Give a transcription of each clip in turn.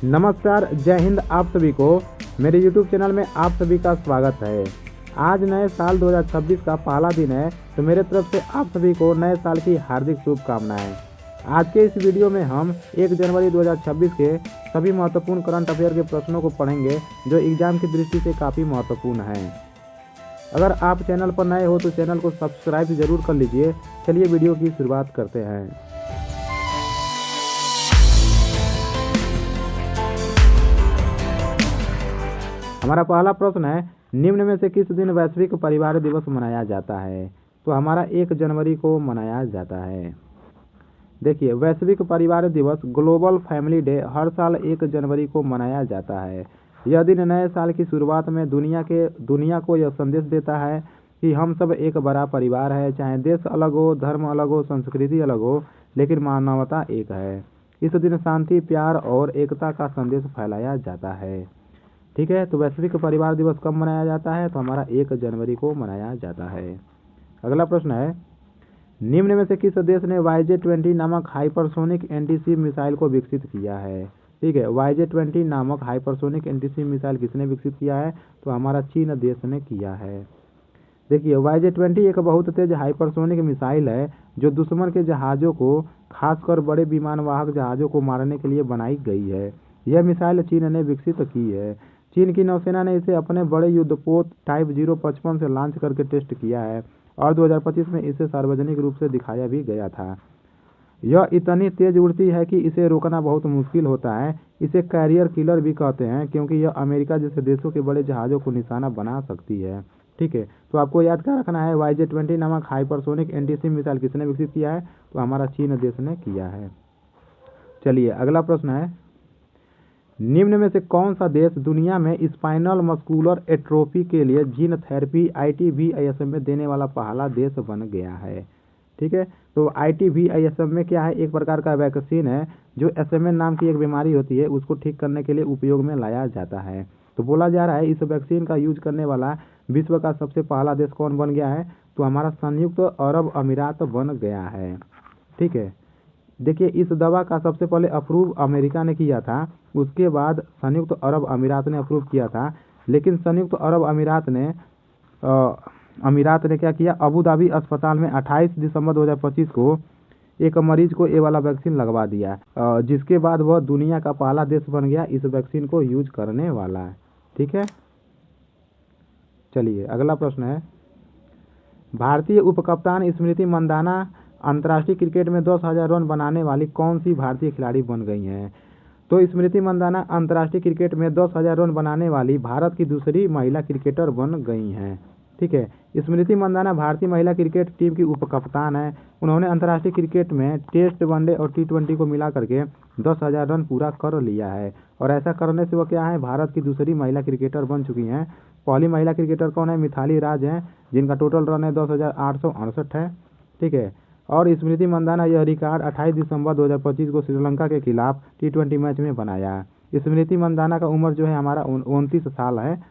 नमस्कार, जय हिंद। आप सभी को मेरे YouTube चैनल में आप सभी का स्वागत है। आज नए साल 2026 का पहला दिन है, तो मेरे तरफ से आप सभी को नए साल की हार्दिक शुभकामनाएं। आज के इस वीडियो में हम 1 जनवरी 2026 के सभी महत्वपूर्ण करंट अफेयर के प्रश्नों को पढ़ेंगे, जो एग्जाम की दृष्टि से काफ़ी महत्वपूर्ण हैं। अगर आप चैनल पर नए हो तो चैनल को सब्सक्राइब जरूर कर लीजिए। चलिए वीडियो की शुरुआत करते हैं। हमारा पहला प्रश्न है, निम्न में से किस दिन वैश्विक परिवार दिवस मनाया जाता है? तो हमारा 1 जनवरी को मनाया जाता है। देखिए, वैश्विक परिवार दिवस ग्लोबल फैमिली डे हर साल 1 जनवरी को मनाया जाता है। यह दिन नए साल की शुरुआत में दुनिया को यह संदेश देता है कि हम सब एक बड़ा परिवार है। चाहे देश अलग हो, धर्म अलग हो, संस्कृति अलग हो, लेकिन मानवता एक है। इस दिन शांति, प्यार और एकता का संदेश फैलाया जाता है। ठीक है, तो वैश्विक परिवार दिवस कब मनाया जाता है? तो हमारा 1 जनवरी को मनाया जाता है। अगला प्रश्न है, निम्न में से किस देश ने YJ-20 नामक हाइपरसोनिक एंटी-शिप मिसाइल को विकसित किया है? ठीक है, YJ-20 नामक हाइपरसोनिक एंटी-शिप मिसाइल किसने विकसित किया है? तो हमारा चीन देश ने किया है। देखिए, YJ-20 एक बहुत तेज हाइपरसोनिक मिसाइल है जो दुश्मन के जहाज़ों को, खासकर बड़े विमानवाहक जहाज़ों को मारने के लिए बनाई गई है। यह मिसाइल चीन ने विकसित की है। चीन की नौसेना ने इसे अपने बड़े युद्धपोत टाइप 055 से लॉन्च करके टेस्ट किया है और 2025 में इसे सार्वजनिक रूप से दिखाया भी गया था। यह इतनी तेज उड़ती है कि इसे रोकना बहुत मुश्किल होता है। इसे कैरियर किलर भी कहते हैं क्योंकि यह अमेरिका जैसे देशों के बड़े जहाज़ों को निशाना बना सकती है। ठीक है, तो आपको याद क्या रखना है, YJ-20 नामक हाइपरसोनिक एंटी-शिप मिसाइल किसने विकसित किया है? तो हमारा चीन देश ने किया है। चलिए अगला प्रश्न है, निम्न में से कौन सा देश दुनिया में स्पाइनल मस्कुलर एट्रोफी के लिए जीन थेरेपी ITVISM में देने वाला पहला देश बन गया है? ठीक है, तो ITVISM में क्या है, एक प्रकार का वैक्सीन है जो SMA नाम की एक बीमारी होती है, उसको ठीक करने के लिए उपयोग में लाया जाता है। तो बोला जा रहा है इस वैक्सीन का यूज करने वाला विश्व का सबसे पहला देश कौन बन गया है? तो हमारा संयुक्त अरब अमीरात बन गया है। ठीक है, देखिए, इस दवा का सबसे पहले अप्रूव अमेरिका ने किया था, उसके बाद संयुक्त अरब अमीरात ने अप्रूव किया था। लेकिन संयुक्त अरब अमीरात ने क्या किया, अबू धाबी अस्पताल में 28 दिसंबर 2025 को एक मरीज को ये वाला वैक्सीन लगवा दिया, जिसके बाद वह दुनिया का पहला देश बन गया इस वैक्सीन को यूज करने वाला। ठीक है, चलिए अगला प्रश्न है, भारतीय उपकप्तान स्मृति मंदाना अंतर्राष्ट्रीय क्रिकेट में 10,000 रन बनाने वाली कौन सी भारतीय खिलाड़ी बन गई हैं? तो स्मृति मंदाना अंतर्राष्ट्रीय क्रिकेट में 10,000 रन बनाने वाली भारत की दूसरी महिला क्रिकेटर बन गई हैं। ठीक है, स्मृति मंदाना भारतीय महिला क्रिकेट टीम की उपकप्तान है। उन्होंने अंतर्राष्ट्रीय क्रिकेट में टेस्ट, वनडे और T20 को मिला करके 10,000 रन पूरा कर लिया है और ऐसा करने से वह क्या है, भारत की दूसरी महिला क्रिकेटर बन चुकी हैं। पहली महिला क्रिकेटर कौन है? मिथाली राज हैं, जिनका टोटल रन है 10,868 है। ठीक है, और स्मृति मंदाना यह रिकॉर्ड 28 दिसंबर 2025 को श्रीलंका के खिलाफ T20 मैच में बनाया। स्मृति मंदाना का उम्र जो है हमारा 29 साल है।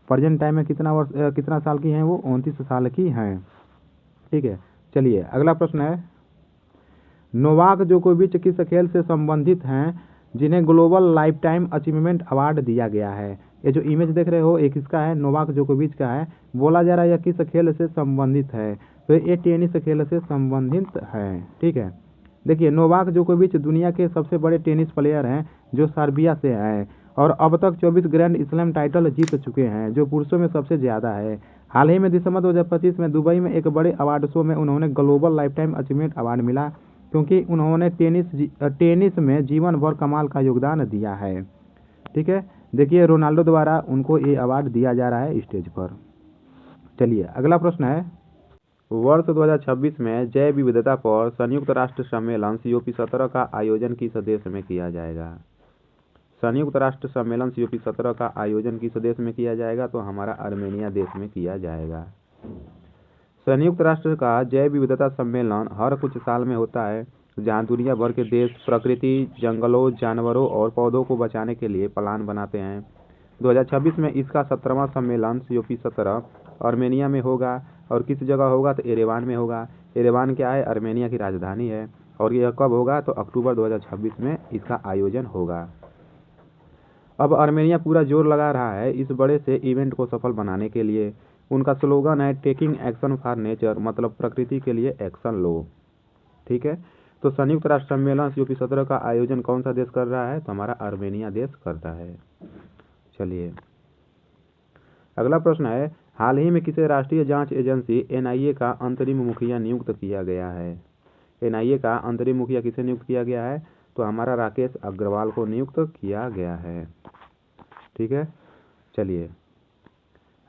प्रेजेंट टाइम में कितना साल की हैं वो? 29 साल की हैं। ठीक है, चलिए अगला प्रश्न है, नोवाक जोकोविच किस खेल से संबंधित हैं जिन्हें global life time achievement award दिया गया है? ये जो इमेज देख रहे हो, एक किसका है? नोवाक जोकोविच का है। बोला जा रहा है यह किस खेल से संबंधित है? तो ये टेनिस खेल से संबंधित है। ठीक है, देखिए, नोवाक जोकोविच दुनिया के सबसे बड़े टेनिस प्लेयर हैं जो सर्बिया से हैं और अब तक 24 ग्रैंड स्लैम टाइटल जीत चुके हैं, जो पुरुषों में सबसे ज़्यादा है। हाल ही में दिसंबर 2025 में दुबई में एक बड़े अवार्ड शो में उन्होंने global life time achievement award मिला क्योंकि उन्होंने टेनिस में जीवन भर कमाल का योगदान दिया है। ठीक है, देखिए, रोनाल्डो द्वारा उनको ये अवार्ड दिया जा रहा है स्टेज पर। चलिए अगला प्रश्न है, वर्ष 2026 में जैव विविधता पर संयुक्त राष्ट्र सम्मेलन COP17 का आयोजन किस देश में किया जाएगा? संयुक्त राष्ट्र सम्मेलन COP17 का आयोजन किस देश में किया जाएगा? तो हमारा आर्मेनिया देश में किया जाएगा। संयुक्त राष्ट्र का जैव विविधता सम्मेलन हर कुछ साल में होता है, जहां दुनिया भर के देश प्रकृति, जंगलों, जानवरों और पौधों को बचाने के लिए प्लान बनाते हैं। 2026 में इसका 17वां सम्मेलन COP17 आर्मेनिया में होगा और किस जगह होगा? तो एरेवान में होगा। एरेवान क्या है? आर्मेनिया की राजधानी है। और यह कब होगा? तो अक्टूबर 2026 में इसका आयोजन होगा। अब आर्मेनिया पूरा जोर लगा रहा है इस बड़े से इवेंट को सफल बनाने के लिए। उनका स्लोगन है टेकिंग एक्शन फॉर नेचर, मतलब प्रकृति के लिए एक्शन लो। ठीक है, तो संयुक्त राष्ट्र सम्मेलन COP17 का आयोजन कौन सा देश कर रहा है? तो हमारा आर्मेनिया देश करता है। चलिए अगला प्रश्न है, हाल ही में किसे राष्ट्रीय जांच एजेंसी NIA का अंतरिम मुखिया नियुक्त किया गया है? NIA का अंतरिम मुखिया किसे नियुक्त किया गया है? तो हमारा राकेश अग्रवाल को नियुक्त किया गया है। ठीक है, चलिए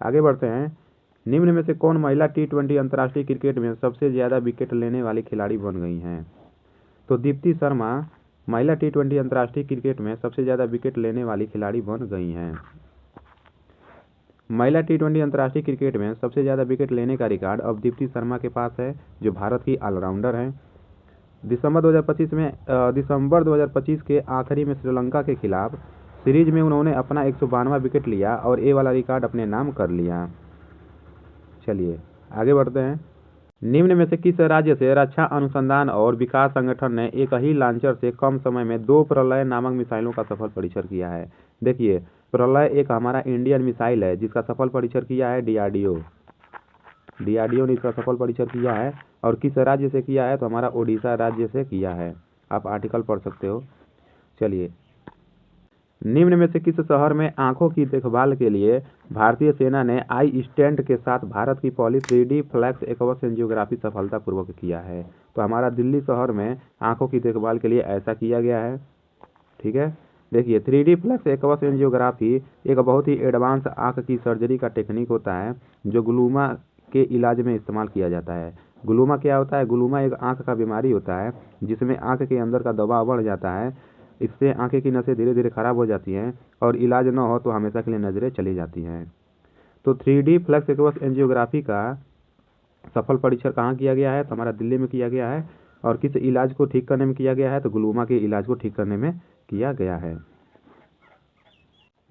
आगे बढ़ते हैं। निम्न में से कौन महिला T20 अंतर्राष्ट्रीय क्रिकेट में सबसे ज़्यादा विकेट लेने वाली खिलाड़ी बन गई हैं? तो दीप्ति शर्मा महिला T20 अंतर्राष्ट्रीय क्रिकेट में सबसे ज़्यादा विकेट लेने वाली खिलाड़ी बन गई हैं। महिला T20 अंतर्राष्ट्रीय क्रिकेट में सबसे ज़्यादा विकेट लेने का रिकॉर्ड अब दीप्ति शर्मा के पास है, जो भारत की ऑलराउंडर हैं। दिसंबर 2025 के आखिरी में श्रीलंका के खिलाफ सीरीज में उन्होंने अपना 192वां विकेट लिया और ये वाला रिकॉर्ड अपने नाम कर लिया। चलिए आगे बढ़ते हैं। निम्न में से किस राज्य से रक्षा अनुसंधान और विकास संगठन ने एक ही लॉन्चर से कम समय में 2 प्रलय नामक मिसाइलों का सफल परीक्षण किया है? देखिए, प्रलय एक हमारा इंडियन मिसाइल है जिसका सफल परीक्षण किया है DRDO ने इसका सफल परीक्षण किया है। और किस राज्य से किया है? तो हमारा ओडिशा राज्य से किया है। आप आर्टिकल पढ़ सकते हो। चलिए, निम्न में से किस शहर में आंखों की देखभाल के लिए भारतीय सेना ने आई स्टेंट के साथ भारत की पहली 3D फ्लैक्स एकवस एंजियोग्राफी सफलतापूर्वक किया है? तो हमारा दिल्ली शहर में आंखों की देखभाल के लिए ऐसा किया गया है। ठीक है, देखिए 3D फ्लैक्स एकवस एंजियोग्राफी एक बहुत ही एडवांस आंख की सर्जरी का टेक्निक होता है जो ग्लूमा के इलाज में इस्तेमाल किया जाता है। ग्लूमा क्या होता है? ग्लूमा एक आंख का बीमारी होता है जिसमें आंख के अंदर का दबाव बढ़ जाता है। इससे आंखें की नसें धीरे धीरे खराब हो जाती हैं और इलाज न हो तो हमेशा के लिए नज़रें चली जाती हैं। तो 3D फ्लैक्स एकवस एंजियोग्राफी का सफल परीक्षण कहाँ किया गया है? तो हमारा दिल्ली में किया गया है। और किस इलाज को ठीक करने में किया गया है? तो ग्लूमा के इलाज को ठीक करने में किया गया है।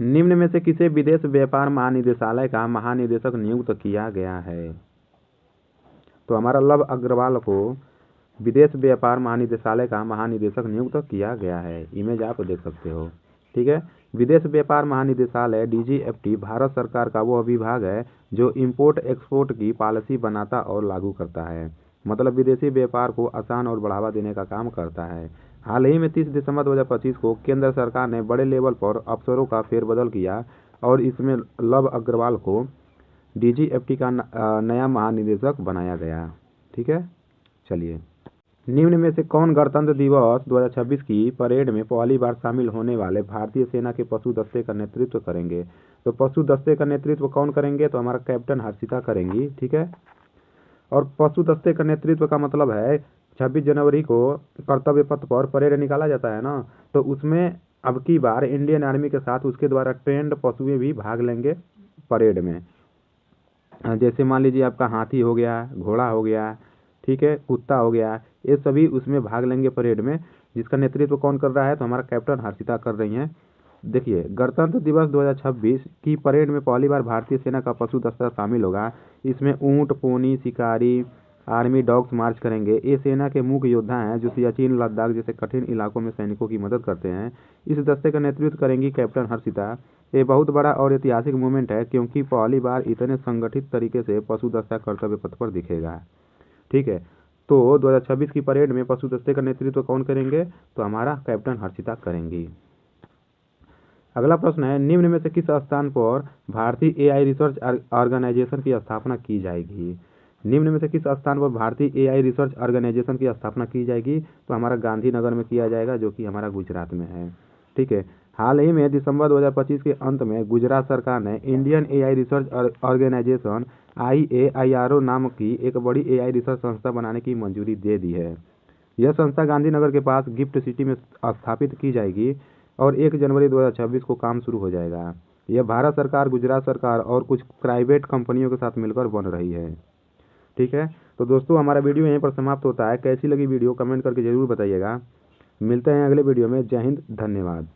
निम्न में से किसे विदेश व्यापार महानिदेशालय का महानिदेशक नियुक्त किया गया है? तो हमारा लव अग्रवाल को विदेश व्यापार महानिदेशालय का महानिदेशक नियुक्त किया गया है। इमेज आप देख सकते हो। ठीक है, विदेश व्यापार महानिदेशालय DGFT भारत सरकार का वह विभाग है जो इंपोर्ट एक्सपोर्ट की पॉलिसी बनाता और लागू करता है, मतलब विदेशी व्यापार को आसान और बढ़ावा देने का काम करता है। हाल ही में 30 दिसंबर 2025 को केंद्र सरकार ने बड़े लेवल पर अफसरों का फेरबदल किया और इसमें लव अग्रवाल को DGFT का नया महानिदेशक बनाया गया। ठीक है, चलिए निम्न में से कौन गणतंत्र दिवस 2026 की परेड में पहली बार शामिल होने वाले भारतीय सेना के पशु दस्ते का नेतृत्व करेंगे? तो पशु दस्ते का नेतृत्व कौन करेंगे? तो हमारा कैप्टन हर्षिता करेंगी। ठीक है, और पशु दस्ते का नेतृत्व का मतलब है 26 जनवरी को कर्तव्य पथ पर परेड निकाला जाता है ना, तो उसमें अब की बार इंडियन आर्मी के साथ उसके द्वारा ट्रेंड पशुएं भी भाग लेंगे परेड में। जैसे मान लीजिए आपका हाथी हो गया, घोड़ा हो गया, ठीक है, कुत्ता हो गया, ये सभी उसमें भाग लेंगे परेड में। जिसका नेतृत्व कौन कर रहा है? तो हमारा कैप्टन हर्षिता कर रही हैं। देखिए, गणतंत्र दिवस 2026 की परेड में पहली बार भारतीय सेना का पशु दस्ता शामिल होगा। इसमें ऊंट, पोनी, शिकारी, आर्मी डॉग्स मार्च करेंगे। ये सेना के मुख्य योद्धा हैं जो सियाचिन, लद्दाख जैसे कठिन इलाकों में सैनिकों की मदद करते हैं। इस दस्ते का नेतृत्व करेंगी कैप्टन हर्षिता। ये बहुत बड़ा और ऐतिहासिक मूवमेंट है क्योंकि पहली बार इतने संगठित तरीके से पशु दस्ता कर्तव्य पथ पर दिखेगा। ठीक है, तो 2026 की परेड में पशु दस्ते का नेतृत्व कौन करेंगे? तो हमारा कैप्टन हर्षिता करेंगी। अगला प्रश्न है, निम्न में से किस स्थान पर भारतीय AI रिसर्च ऑर्गेनाइजेशन की स्थापना की जाएगी? निम्न में से किस स्थान पर भारतीय AI रिसर्च ऑर्गेनाइजेशन की स्थापना की जाएगी? तो हमारा गांधीनगर में किया जाएगा, जो कि हमारा गुजरात में है। ठीक है, हाल ही में दिसंबर 2025 के अंत में गुजरात सरकार ने Indian AI research organization IAIRO नाम की एक बड़ी AI रिसर्च संस्था बनाने की मंजूरी दे दी है। यह संस्था गांधीनगर के पास गिफ्ट सिटी में स्थापित की जाएगी और 1 जनवरी 2026 को काम शुरू हो जाएगा। यह भारत सरकार, गुजरात सरकार और कुछ प्राइवेट कंपनियों के साथ मिलकर बन रही है। ठीक है, तो दोस्तों हमारा वीडियो यहीं पर समाप्त होता है। कैसी लगी वीडियो कमेंट करके ज़रूर बताइएगा। मिलते हैं अगले वीडियो में। जय हिंद, धन्यवाद।